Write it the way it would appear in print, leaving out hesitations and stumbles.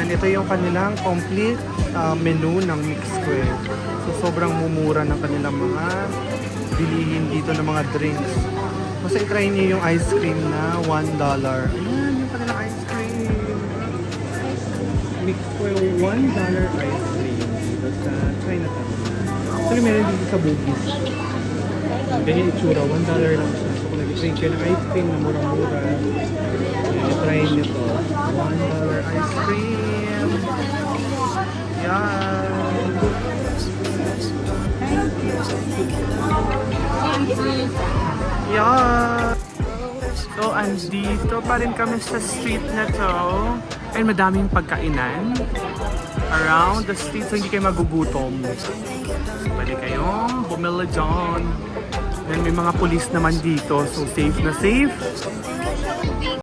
Ayan, ito yung kanilang complete menu ng Mixquay. So, sobrang mumura ng kanilang mga bilihin dito ng mga drinks. Basta i-try niyo yung ice cream na $1. Ayan, yung kanilang ice cream. Mixquay $1 ice cream. Basta try na tayo. Actually, meron dito sa Bugis. Ganyan itsura, $1 lang siya. So, kung nag-drink kayo ng ice cream na murang-mura, try nyo to. $1 ice cream. Yan. Yan. So, andito pa rin kami sa street na to. And madaming pagkainan around the street, so hindi kayo magugutom. Pwede kayong bumili dyan. Then may mga pulis naman dito, so safe na safe.